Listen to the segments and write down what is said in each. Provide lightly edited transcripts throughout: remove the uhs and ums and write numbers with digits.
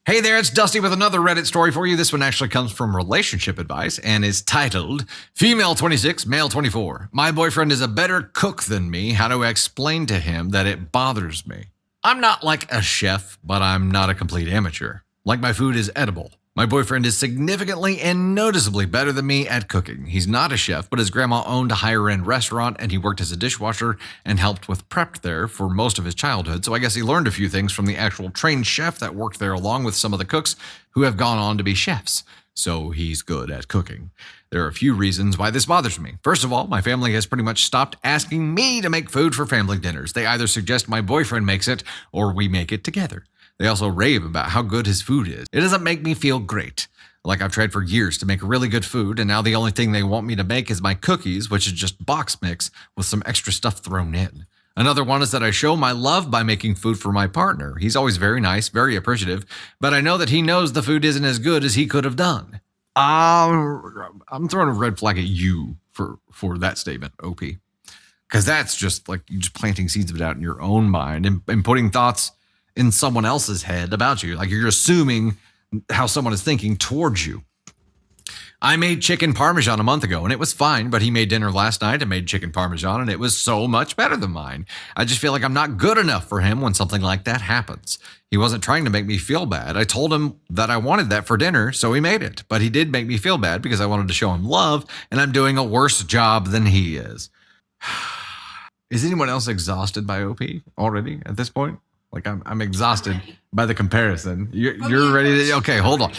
Hey there, it's Dusty with another Reddit story for you. This one actually comes from relationship advice and is titled, Female 26, Male 24. My boyfriend is a better cook than me. How do I explain to him that it bothers me? I'm not like a chef, but I'm not a complete amateur. Like my food is edible. My boyfriend is significantly and noticeably better than me at cooking. He's not a chef, but his grandma owned a higher-end restaurant, and he worked as a dishwasher and helped with prep there for most of his childhood. So I guess he learned a few things from the actual trained chef that worked there, along with some of the cooks who have gone on to be chefs. So he's good at cooking. There are a few reasons why this bothers me. First of all, my family has pretty much stopped asking me to make food for family dinners. They either suggest my boyfriend makes it or we make it together. They also rave about how good his food is. It doesn't make me feel great. Like I've tried for years to make really good food, and now the only thing they want me to make is my cookies, which is just box mix with some extra stuff thrown in. Another one is that I show my love by making food for my partner. He's always very nice, very appreciative, but I know that he knows the food isn't as good as he could have done. I'm throwing a red flag at you for that statement, OP. Because that's just like you just planting seeds of doubt in your own mind and putting thoughts in someone else's head about you. Like you're assuming how someone is thinking towards you. I made chicken parmesan a month ago and it was fine, but he made dinner last night and made chicken parmesan and it was so much better than mine. I just feel like I'm not good enough for him when something like that happens. He wasn't trying to make me feel bad. I told him that I wanted that for dinner, so he made it. But he did make me feel bad because I wanted to show him love and I'm doing a worse job than he is. Is anyone else exhausted by OP already at this point? Like I'm exhausted by the comparison. You're ready to, okay, hold on.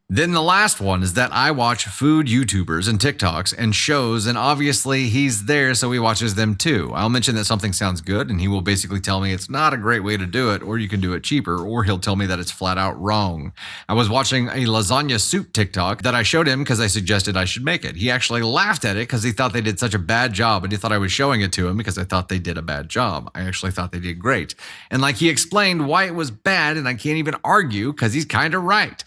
Then the last one is that I watch food YouTubers and TikToks and shows, and obviously he's there, so he watches them too. I'll mention that something sounds good, and he will basically tell me it's not a great way to do it, or you can do it cheaper, or he'll tell me that it's flat out wrong. I was watching a lasagna soup TikTok that I showed him because I suggested I should make it. He actually laughed at it because he thought they did such a bad job, and he thought I was showing it to him because I thought they did a bad job. I actually thought they did great. And like he explained why it was bad, and I can't even argue because he's kind of right.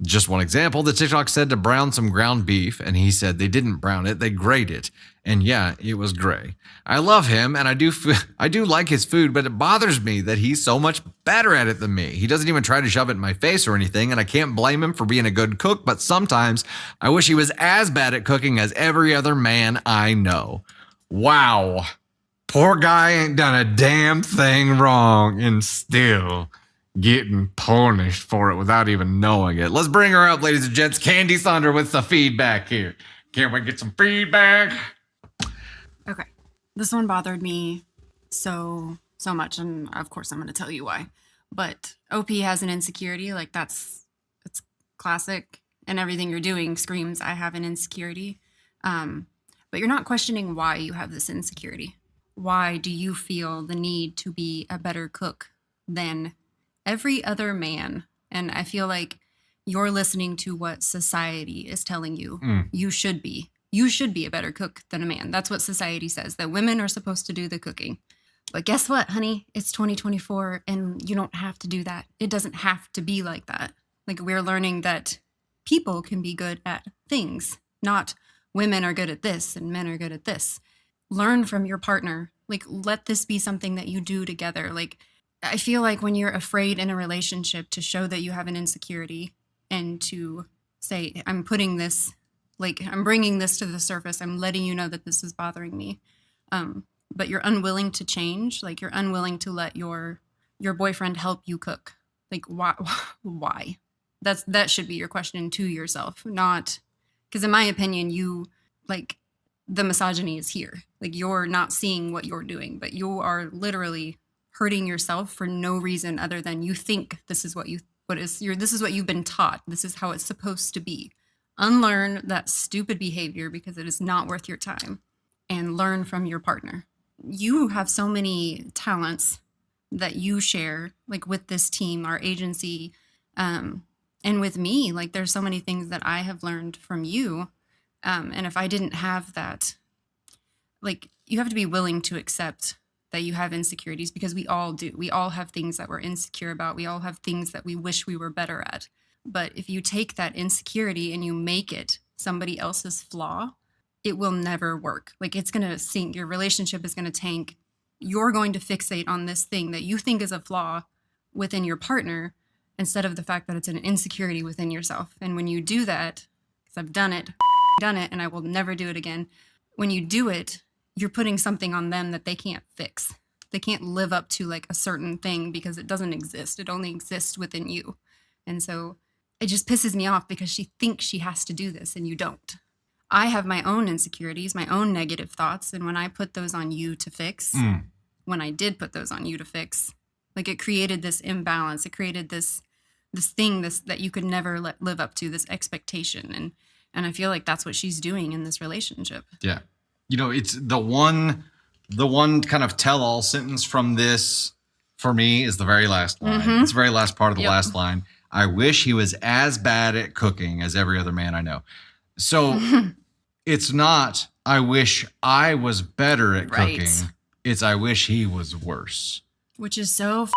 Just one example, the TikTok said to brown some ground beef, and he said they didn't brown it, they grayed it. And yeah, it was gray. I love him, and I do like his food, but it bothers me that he's so much better at it than me. He doesn't even try to shove it in my face or anything, and I can't blame him for being a good cook, but sometimes I wish he was as bad at cooking as every other man I know. Wow. Poor guy ain't done a damn thing wrong, and still getting punished for it without even knowing it. Let's bring her up, ladies and gents. Candy Thunder with the feedback here. Can't we get some feedback? Okay. This one bothered me so much, and of course I'm going to tell you why. But OP has an insecurity, like it's classic, and everything you're doing screams, I have an insecurity. But you're not questioning why you have this insecurity. Why do you feel the need to be a better cook than every other man? And I feel like you're listening to what society is telling you you should be. You should be a better cook than a man. That's what society says, that women are supposed to do the cooking. But guess what, honey? It's 2024 and you don't have to do that. It doesn't have to be like that. Like we're learning that people can be good at things, not women are good at this and men are good at this. Learn from your partner. Like let this be something that you do together. Like I feel like when you're afraid in a relationship to show that you have an insecurity and to say, I'm putting this, like I'm bringing this to the surface. I'm letting you know that this is bothering me. But you're unwilling to change. Like you're unwilling to let your boyfriend help you cook. Like why? That should be your question to yourself, not because in my opinion, you like the misogyny is here. Like you're not seeing what you're doing, but you are literally hurting yourself for no reason other than you think this is what you've been taught. This is how it's supposed to be. Unlearn that stupid behavior because it is not worth your time and learn from your partner. You have so many talents that you share, like with this team, our agency, and with me, like there's so many things that I have learned from you. And if I didn't have that, like you have to be willing to accept that you have insecurities because we all do. We all have things that we're insecure about. We all have things that we wish we were better at. But if you take that insecurity and you make it somebody else's flaw, it will never work. Like it's going to sink. Your relationship is going to tank. You're going to fixate on this thing that you think is a flaw within your partner instead of the fact that it's an insecurity within yourself. And when you do that, because I've done it, and I will never do it again. When you do it, you're putting something on them that they can't fix. They can't live up to like a certain thing because it doesn't exist. It only exists within you. And so it just pisses me off because she thinks she has to do this and you don't. I have my own insecurities, my own negative thoughts. And when I put those on you to fix, when I did put those on you to fix, like it created this imbalance. It created this thing that you could never live up to, this expectation. And I feel like that's what she's doing in this relationship. Yeah. You know, it's the one kind of tell-all sentence from this for me is the very last line. It's the very last part of the last line. I wish he was as bad at cooking as every other man I know. So it's not, I wish I was better at cooking. It's, I wish he was worse. Which is so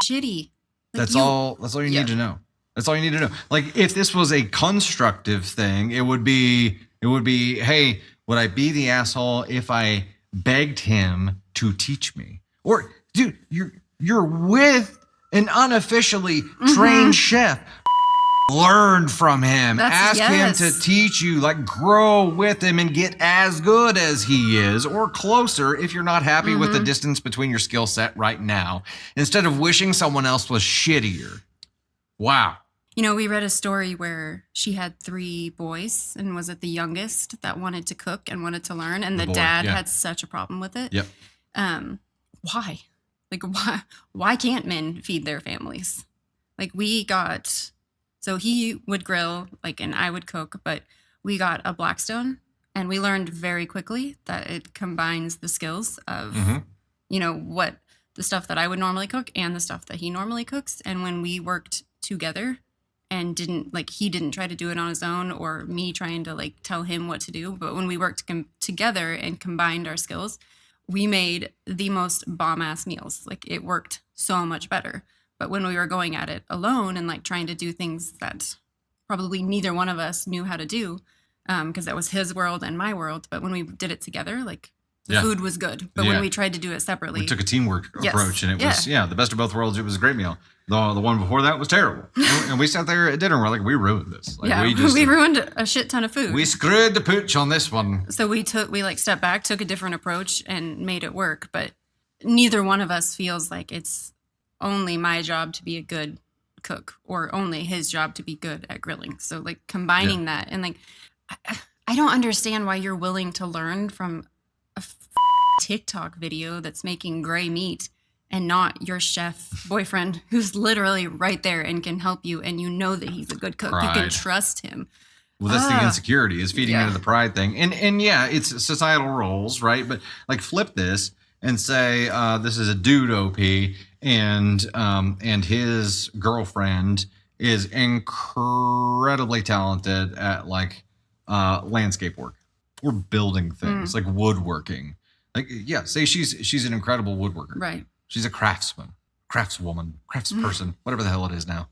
shitty. Like that's all you need to know. That's all you need to know. Like if this was a constructive thing, it would be, hey, would I be the asshole if I begged him to teach me? Or dude, you're with an unofficially trained chef. Learn from him. Ask him to teach you, like grow with him and get as good as he is or closer if you're not happy with the distance between your skill set right now, instead of wishing someone else was shittier. Wow. You know, we read a story where she had 3 boys and was it the youngest that wanted to cook and wanted to learn, and the dad had such a problem with it. Yep. Why? Like why can't men feed their families? Like so he would grill, like, and I would cook, but we got a Blackstone and we learned very quickly that it combines the skills of, you know, what the stuff that I would normally cook and the stuff that he normally cooks. And when we worked together and he didn't try to do it on his own or me trying to like tell him what to do, but when we worked together and combined our skills, we made the most bomb ass meals. Like it worked so much better. But when we were going at it alone and like trying to do things that probably neither one of us knew how to do, because that was his world and my world. But when we did it together, like the food was good. But when we tried to do it separately, we took a teamwork approach, and it was the best of both worlds. It was a great meal. The one before that was terrible, and we sat there at dinner and we're like, we ruined this. Like, we ruined a shit ton of food. We screwed the pooch on this one. So we like stepped back, took a different approach, and made it work. But neither one of us feels like it's only my job to be a good cook or only his job to be good at grilling. So like combining that and like, I don't understand why you're willing to learn from a TikTok video that's making gray meat and not your chef boyfriend who's literally right there and can help you. And you know that he's a good cook. You can trust him. Well, that's the insecurity is feeding into the pride thing. And yeah, it's societal roles, right? But like flip this and say, this is a dude OP and his girlfriend is incredibly talented at like landscape work or building things like woodworking. Like say she's an incredible woodworker. Right. She's a craftswoman, craftsperson, whatever the hell it is now.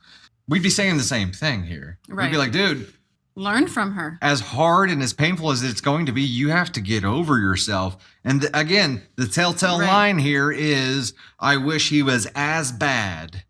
We'd be saying the same thing here. Right. We'd be like, dude, learn from her. As hard and as painful as it's going to be, you have to get over yourself. And again, the telltale line here is, I wish he was as bad.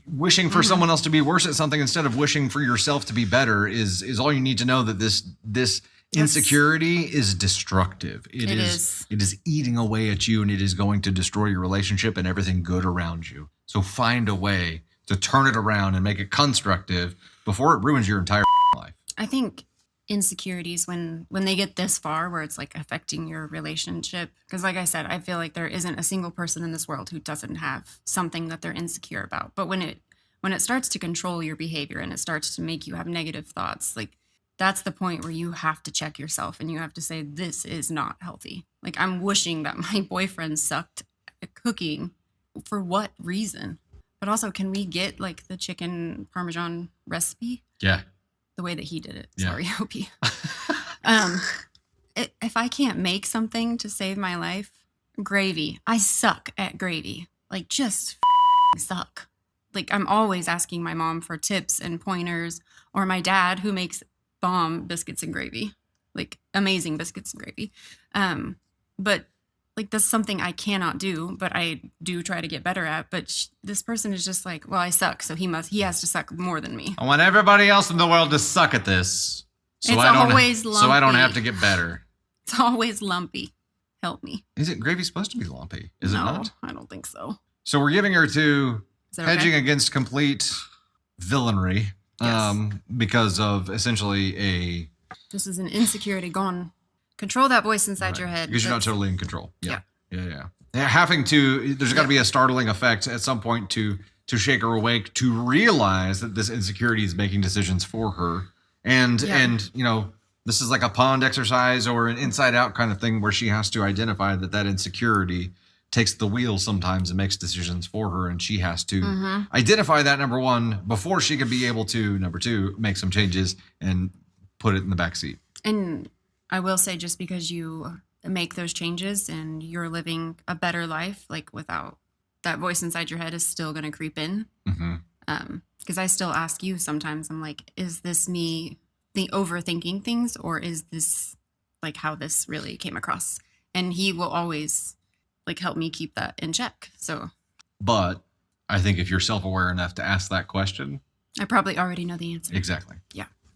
Wishing for someone else to be worse at something instead of wishing for yourself to be better is all you need to know, that this insecurity is destructive. It is eating away at you, and it is going to destroy your relationship and everything good around you. So find a way to turn it around and make it constructive before it ruins your entire life. I think insecurities, when they get this far where it's like affecting your relationship, because like I said, I feel like there isn't a single person in this world who doesn't have something that they're insecure about. But when it starts to control your behavior and it starts to make you have negative thoughts, like that's the point where you have to check yourself and you have to say, this is not healthy. Like, I'm wishing that my boyfriend sucked at cooking. For what reason? But also, can we get like the chicken Parmesan recipe? Yeah. The way that he did it. Sorry, Opie. If I can't make something to save my life, gravy. I suck at gravy. Like, just suck. Like, I'm always asking my mom for tips and pointers, or my dad who makes bomb biscuits and gravy. Like, amazing biscuits and gravy. But like that's something I cannot do, but I do try to get better at. But this person is just like, well, I suck, so he has to suck more than me. I want everybody else in the world to suck at this, so It's I don't always so I don't lumpy. have to get better. It's always lumpy. Help me. Is it gravy supposed to be lumpy? Is it No, not? I don't think so. So we're giving her to Is that hedging okay? against complete villainy, Yes. because of essentially a This is an insecurity. Go on. Control that voice inside your head. because you're not That's- totally in control. Yeah. Having to, there's got to be a startling effect at some point to shake her awake, to realize that this insecurity is making decisions for her, and this is like a pond exercise or an inside out kind of thing where she has to identify that insecurity takes the wheel sometimes and makes decisions for her, and she has to identify that, number one, before she could be able to, number two, make some changes and put it in the back seat. And I will say, just because you make those changes and you're living a better life, like without that voice inside your head is still going to creep in. Because I still ask you sometimes, I'm like, is this me overthinking things, or is this like how this really came across? And he will always like help me keep that in check. So, But I think if you're self-aware enough to ask that question, I probably already know the answer. exactly. Yeah.